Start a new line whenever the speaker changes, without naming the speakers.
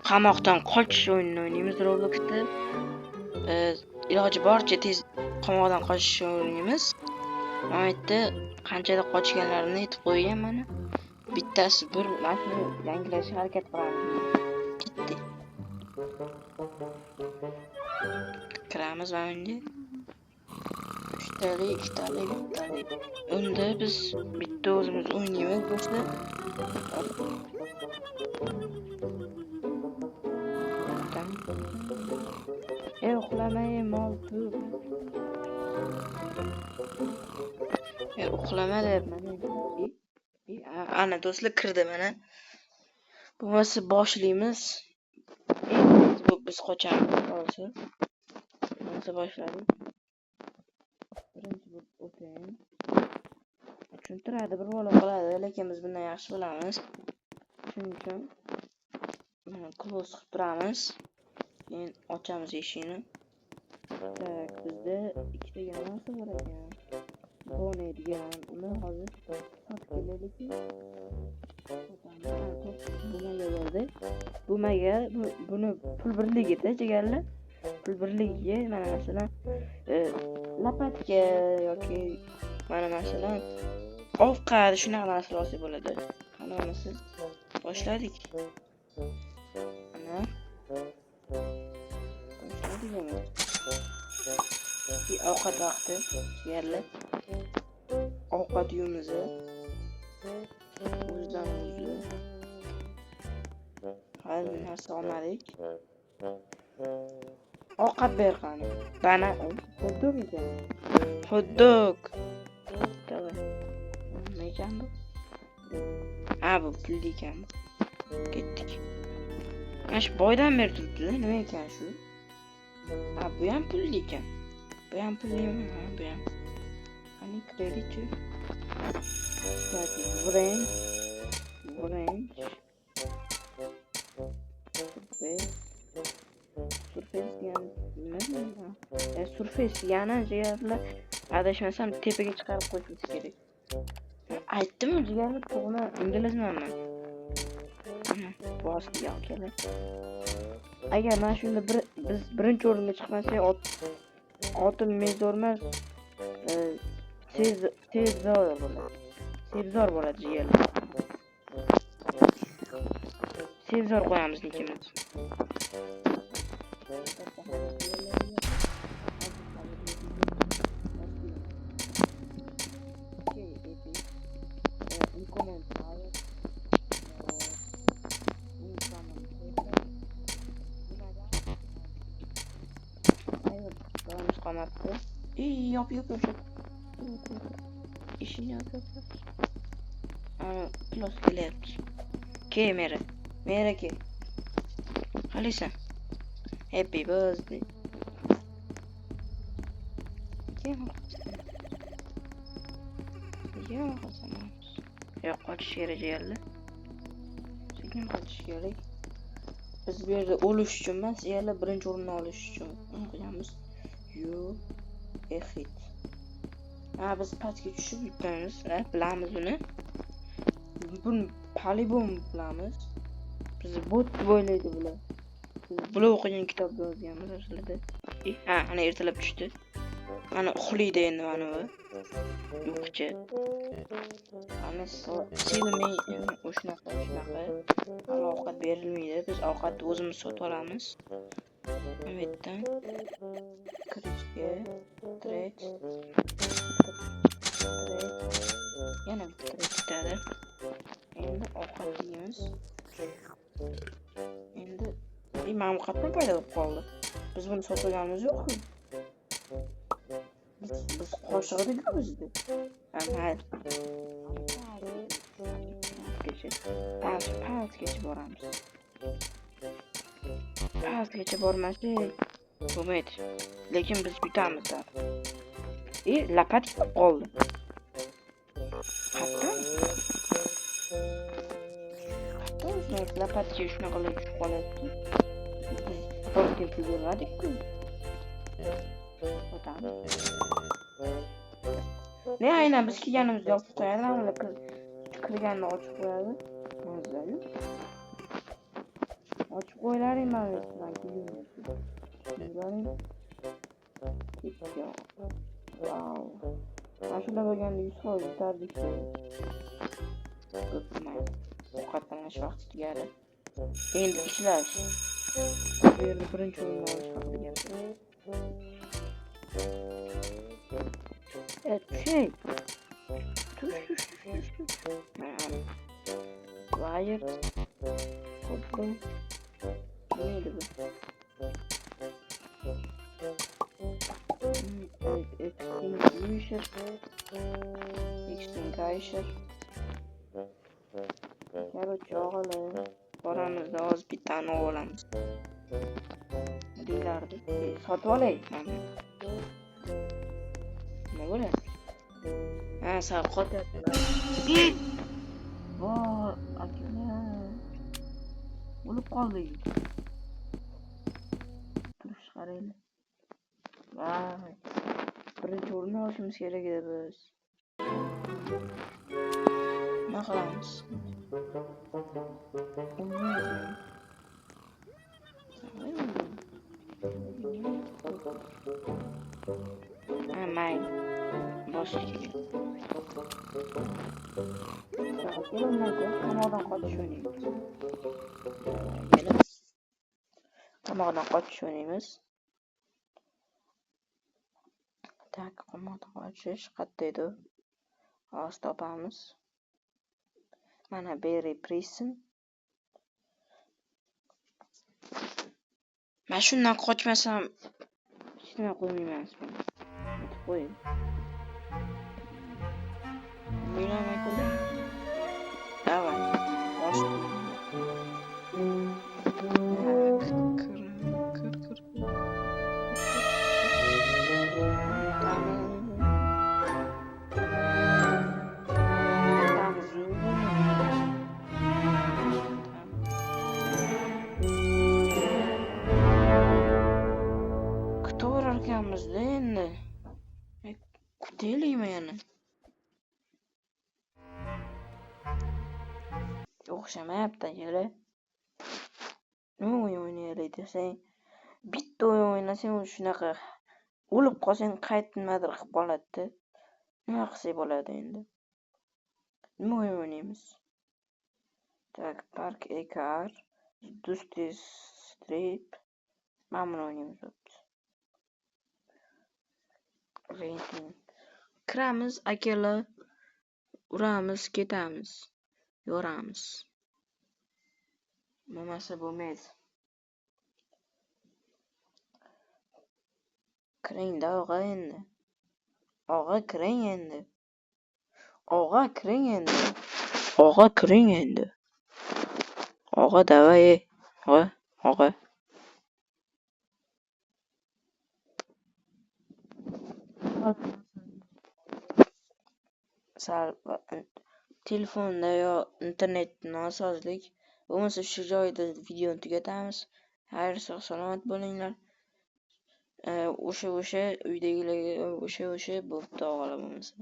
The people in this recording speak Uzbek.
Qamoqdan qochish o'yinini o'ynaymiz Robloxda. Iloji boricha tez qamoqdan qochish o'ynaymiz. Mana yerda qanchalar qochganlarini aytib qo'ygan mana. Bittasi bir narsa yangilashga harakat qilamiz. Ketdi. Kiramiz mana endi. Ikkitalik. Unda biz bitta o'zimiz o'ynaymiz do'stlar. Uxlamay mol tur. Uxlama deyapman. Ana do'stlar kirdi mana. Bo'lmasa boshlaymiz. Biz qochamiz hozir. Bo'lmasa boshladik. Birinchi bo'lib o'tayim. Tushuntiradi bir bola qiladi, lekin biz bundan yaxshi bilamiz. Shuning uchun mana close qilib turamiz. Keyin ochamiz eshikni. Tak, bizda ikkita narsa bor ekan. Bone degan, uni hozir sotib kelaylik. Buni pul birligida deganlar. Pul birligiga mana masalan lapatka yoki mana masalan ovqat shunaqa narsalar olsa bo'ladi. Mana siz boshladik. Ana bir ovqat vaqti yerli ovqat yumuzi o'zidan o'zi har bir narsa olmadik. Ovqat berqani bana hotdog ekan. Hotdog davay nima ekan bu? Bu pul ekan. Ketdik. Mana shu boydan beri turibdi, nima ekan shu? Bu ham pul ekan. Bu ham pul emas, bu ham. Ani credit. Range. Surface yana jigarlar adashmasam tepaga chiqarib qo'yishimiz kerak. Aytdim-ku jigarlar to'g'ri inglizmanman. Boshqa kerak. Agar mana shunda biz birinchi o'ringa chiqmasak, otin mezor emas, Sebzor bo'ladi jigarlar. Sebzor qo'yamiz ikimiz. Yap. İşini yap. Close kelyapti. Mera ke. Qalisa. Happy birthday. Yo'q, qochish kerak yerli. Sekin qochish kerak. Biz bu yerda o'lish uchun emas, yerlar birinchi o'rinni olish uchun qilamiz. Exit. Biz pastga tushib yutamiz, bilamiz buni. Buni polibon bilamiz. Biz bot deb o'ylaydi bular. Bular o'qigan kitobda yozganmiz aslida. Ana ertalab tushdi. Mana uxlaydi endi mana bu. Yo'qcha. Ana silmay o'shnaqa. Ana ovqat berilmaydi. Biz ovqatni o'zimiz sotib olamiz. Bu yerdan kirishga trade yana bitta bitadi. Endi ovqat yeymiz. Endi mana qatdan paydo bo'lib qoldi. Biz buni sotganimiz yo'q-ku. Biz qo'shig'dik bizda. Pastgacha boramiz. Pastgacha bormasak bo'lmaydi. Lekin biz yutamiz. Lapatka qoldi. Qatdan? Lapatka shunaqa qilib tushib qolyapti. Biz pul bermadik-ku. Ne aynan biz kelganimizda yopib qo'yadi. kirganini ochib qo'yadi. Mazali. Ochib qo'ylaring mana sizdan keyin. Sizlaring ketgan. Vau. Mashina bo'lganda 100% yutardik. Ko'pmaydi. Ovqatlanish vaqti tugadi. Endi ishlash. Bu yerda birinchi o'rinni olish haqida gapiramiz. Şey. Tuş. Hayır. Hoppa. Neydi bu? Extinguisher. Gel çoğalı. Oramızda az bir tane oğlanız. Dilerdi. Satı olayım. Ne böyle? Ha sarkot ettiler. Vay akına. Olup kaldı. Dur çıkarayım. Vay. Birinci o'rinni olishimiz kerak edi biz. Nima qilamiz? Mayli. Boshqa kerak. Qamoqdan qochish o'ynaymiz. Qamoqdan qochish o'ynaymiz. Tak, qamoqdan qochish qayerda edi? Hozir topamiz. Mana Berry Prison. Men shundan qochmasam hech nima qo'ymayman. Aytib qo'ying. O'ylamay qo'ying. Davay. Kutaverarkanmizda endi. Kutaylikmi yana? O'xshamayapti yili. Nima o'yin o'ynaylik desang, bitta o'yin o'ynasang shunaqa o'lib qolsang qaytmadir qilib qoladi-da. Nima qilsak bo'ladi endi? Nima o'yin o'ynaymiz? Tak, Park Ekar, Dusty Strip. Mana buni o'ynaymiz. Rating. Kiramiz, akalar. Uramiz, ketamiz. Yoramiz. Bo'lmasa bo'lmaydi. Kiring-da og'a endi. Og'a kiring endi. Og'a kiring endi. Og'a kiring endi. Og'a davay. Og'a. Sal telefonda yo internet nosozlik bo'lmasa shu joyda videoni tugatamiz. Xayr, sog' salomat bo'linglar. O'sha uydagilarga o'sha bo'pti og'alar bo'lmasa.